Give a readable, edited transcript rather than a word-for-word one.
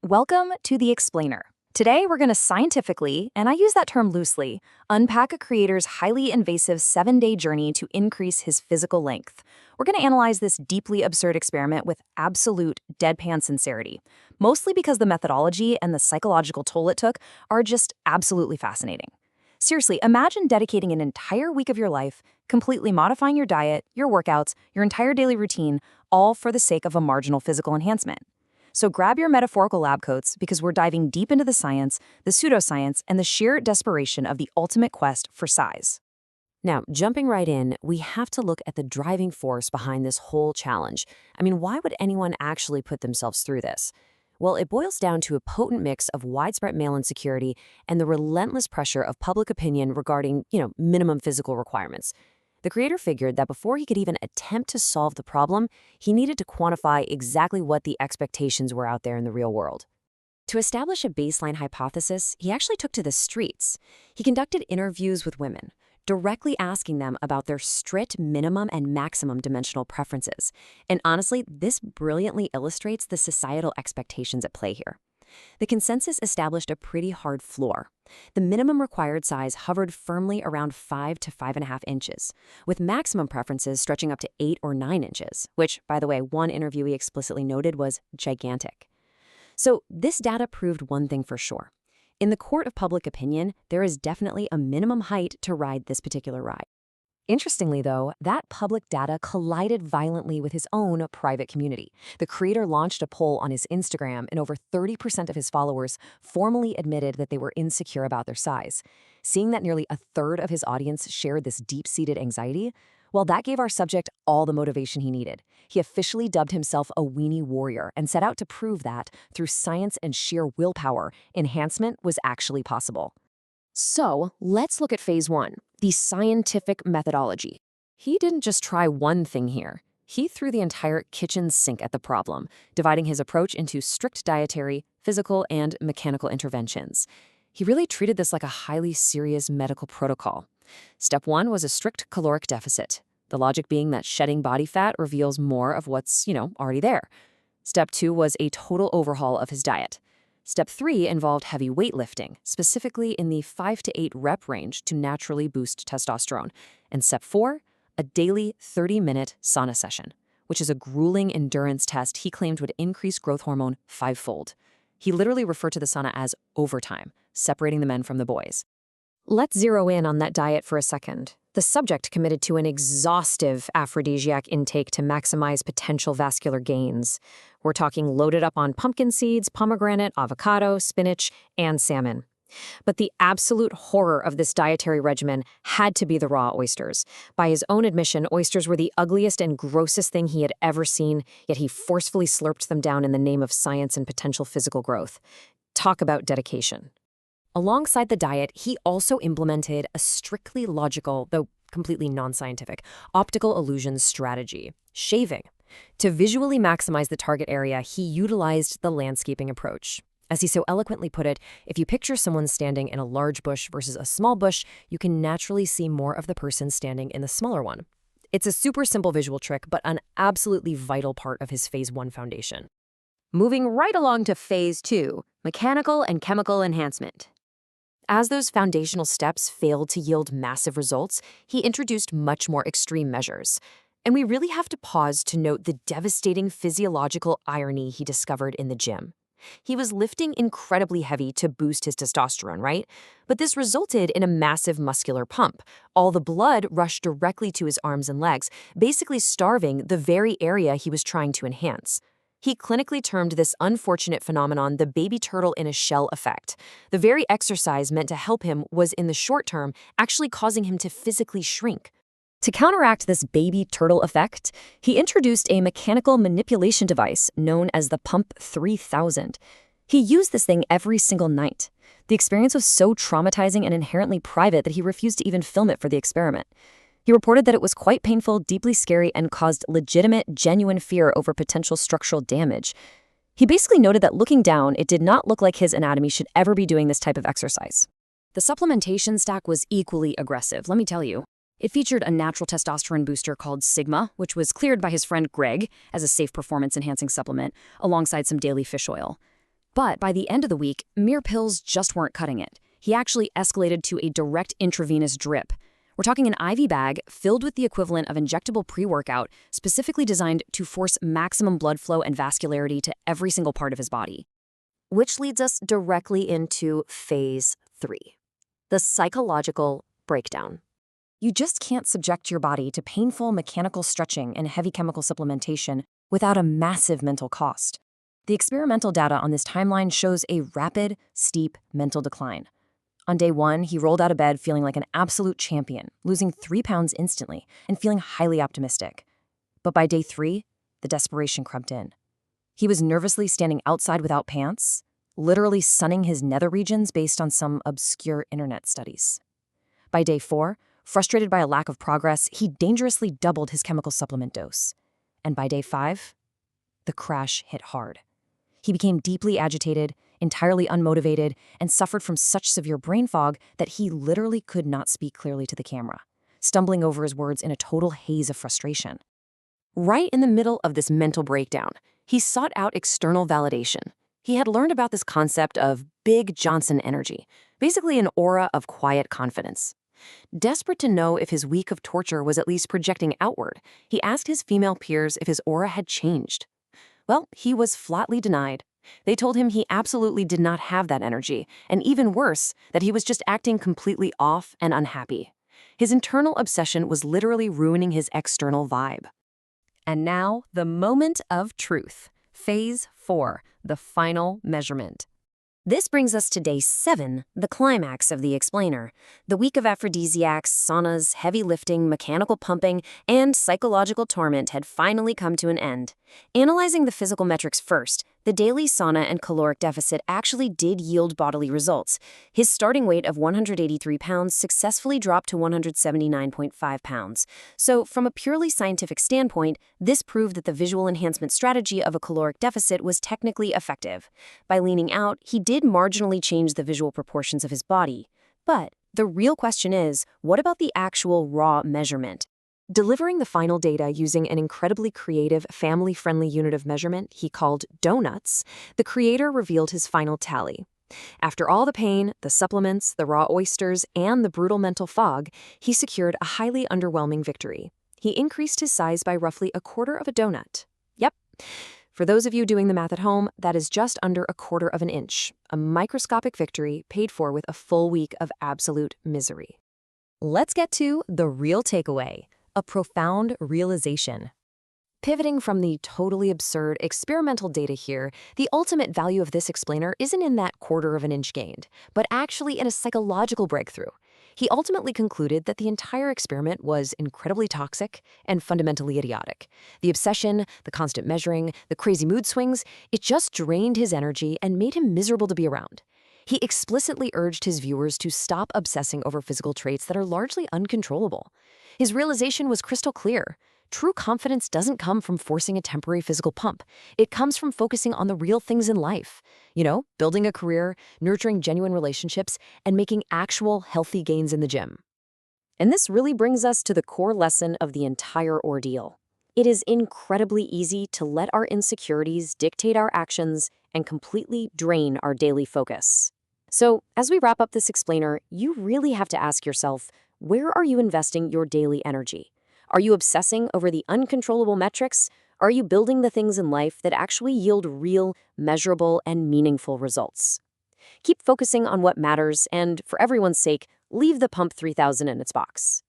Welcome to The Explainer. Today, we're going to scientifically, and I use that term loosely, unpack a creator's highly invasive 7-day journey to increase his physical length. We're going to analyze this deeply absurd experiment with absolute deadpan sincerity, mostly because the methodology and the psychological toll it took are just absolutely fascinating. Seriously, imagine dedicating an entire week of your life, completely modifying your diet, your workouts, your entire daily routine, all for the sake of a marginal physical enhancement. So grab your metaphorical lab coats because we're diving deep into the science, the pseudoscience, and the sheer desperation of the ultimate quest for size. Now, jumping right in, we have to look at the driving force behind this whole challenge. Why would anyone actually put themselves through this? Well, it boils down to a potent mix of widespread male insecurity and the relentless pressure of public opinion regarding, minimum physical requirements. The creator figured that before he could even attempt to solve the problem, he needed to quantify exactly what the expectations were out there in the real world. To establish a baseline hypothesis, he actually took to the streets. He conducted interviews with women, directly asking them about their strict minimum and maximum dimensional preferences. And honestly, this brilliantly illustrates the societal expectations at play here. The consensus established a pretty hard floor. The minimum required size hovered firmly around 5 to 5.5 inches, with maximum preferences stretching up to 8 or 9 inches, which, by the way, one interviewee explicitly noted was gigantic. So this data proved one thing for sure. In the court of public opinion, there is definitely a minimum height to ride this particular ride. Interestingly, though, that public data collided violently with his own private community. The creator launched a poll on his Instagram, and over 30% of his followers formally admitted that they were insecure about their size. Seeing that nearly a third of his audience shared this deep-seated anxiety, well, that gave our subject all the motivation he needed. He officially dubbed himself a weenie warrior and set out to prove that, through science and sheer willpower, enhancement was actually possible. So, let's look at phase 1, the scientific methodology. He didn't just try one thing here. He threw the entire kitchen sink at the problem, dividing his approach into strict dietary, physical, and mechanical interventions. He really treated this like a highly serious medical protocol. Step 1 was a strict caloric deficit, the logic being that shedding body fat reveals more of what's, already there. Step 2 was a total overhaul of his diet. Step 3 involved heavy weightlifting, specifically in the 5 to 8 rep range to naturally boost testosterone. And Step 4, a daily 30-minute sauna session, which is a grueling endurance test he claimed would increase growth hormone 5-fold. He literally referred to the sauna as overtime, separating the men from the boys. Let's zero in on that diet for a second. The subject committed to an exhaustive aphrodisiac intake to maximize potential vascular gains. We're talking loaded up on pumpkin seeds, pomegranate, avocado, spinach, and salmon. But the absolute horror of this dietary regimen had to be the raw oysters. By his own admission, oysters were the ugliest and grossest thing he had ever seen, yet he forcefully slurped them down in the name of science and potential physical growth. Talk about dedication. Alongside the diet, he also implemented a strictly logical, though completely non-scientific, optical illusion strategy, shaving. To visually maximize the target area, he utilized the landscaping approach. As he so eloquently put it, if you picture someone standing in a large bush versus a small bush, you can naturally see more of the person standing in the smaller one. It's a super simple visual trick, but an absolutely vital part of his phase 1 foundation. Moving right along to phase 2, mechanical and chemical enhancement. As those foundational steps failed to yield massive results, he introduced much more extreme measures. And we really have to pause to note the devastating physiological irony he discovered in the gym. He was lifting incredibly heavy to boost his testosterone, right? But this resulted in a massive muscular pump. All the blood rushed directly to his arms and legs, basically starving the very area he was trying to enhance. He clinically termed this unfortunate phenomenon the baby turtle in a shell effect. The very exercise meant to help him was, in the short term, actually causing him to physically shrink. To counteract this baby turtle effect, he introduced a mechanical manipulation device known as the Pump 3000. He used this thing every single night. The experience was so traumatizing and inherently private that he refused to even film it for the experiment. He reported that it was quite painful, deeply scary, and caused legitimate, genuine fear over potential structural damage. He basically noted that looking down, it did not look like his anatomy should ever be doing this type of exercise. The supplementation stack was equally aggressive, let me tell you. It featured a natural testosterone booster called Sigma, which was cleared by his friend Greg as a safe performance-enhancing supplement, alongside some daily fish oil. But by the end of the week, mere pills just weren't cutting it. He actually escalated to a direct intravenous drip. We're talking an IV bag filled with the equivalent of injectable pre-workout, specifically designed to force maximum blood flow and vascularity to every single part of his body. Which leads us directly into phase 3, the psychological breakdown. You just can't subject your body to painful mechanical stretching and heavy chemical supplementation without a massive mental cost. The experimental data on this timeline shows a rapid, steep mental decline. On day 1, he rolled out of bed feeling like an absolute champion, losing 3 pounds instantly and feeling highly optimistic. But by day 3, the desperation crept in. He was nervously standing outside without pants, literally sunning his nether regions based on some obscure internet studies. By day 4, frustrated by a lack of progress, he dangerously doubled his chemical supplement dose. And by day 5, the crash hit hard. He became deeply agitated, entirely unmotivated, and suffered from such severe brain fog that he literally could not speak clearly to the camera, stumbling over his words in a total haze of frustration. Right in the middle of this mental breakdown, he sought out external validation. He had learned about this concept of Big Johnson energy, basically an aura of quiet confidence. Desperate to know if his week of torture was at least projecting outward, he asked his female peers if his aura had changed. Well, he was flatly denied. They told him he absolutely did not have that energy, and even worse, that he was just acting completely off and unhappy. His internal obsession was literally ruining his external vibe. And now, the moment of truth. Phase 4, the final measurement. This brings us to day 7, the climax of the explainer. The week of aphrodisiacs, saunas, heavy lifting, mechanical pumping, and psychological torment had finally come to an end. Analyzing the physical metrics first, the daily sauna and caloric deficit actually did yield bodily results. His starting weight of 183 pounds successfully dropped to 179.5 pounds. So, from a purely scientific standpoint, this proved that the visual enhancement strategy of a caloric deficit was technically effective. By leaning out, he did marginally change the visual proportions of his body. But the real question is, what about the actual raw measurement? Delivering the final data using an incredibly creative, family-friendly unit of measurement he called donuts, the creator revealed his final tally. After all the pain, the supplements, the raw oysters, and the brutal mental fog, he secured a highly underwhelming victory. He increased his size by roughly a quarter of a donut. Yep. For those of you doing the math at home, that is just under a quarter of an inch, a microscopic victory paid for with a full week of absolute misery. Let's get to the real takeaway. A profound realization. Pivoting from the totally absurd experimental data here, the ultimate value of this explainer isn't in that quarter of an inch gained, but actually in a psychological breakthrough. He ultimately concluded that the entire experiment was incredibly toxic and fundamentally idiotic. The obsession, the constant measuring, the crazy mood swings, it just drained his energy and made him miserable to be around. He explicitly urged his viewers to stop obsessing over physical traits that are largely uncontrollable. His realization was crystal clear. True confidence doesn't come from forcing a temporary physical pump. It comes from focusing on the real things in life. Building a career, nurturing genuine relationships, and making actual healthy gains in the gym. And this really brings us to the core lesson of the entire ordeal. It is incredibly easy to let our insecurities dictate our actions and completely drain our daily focus. So, as we wrap up this explainer, you really have to ask yourself, where are you investing your daily energy? Are you obsessing over the uncontrollable metrics? Are you building the things in life that actually yield real, measurable, and meaningful results? Keep focusing on what matters and, for everyone's sake, leave the Pump 3000 in its box.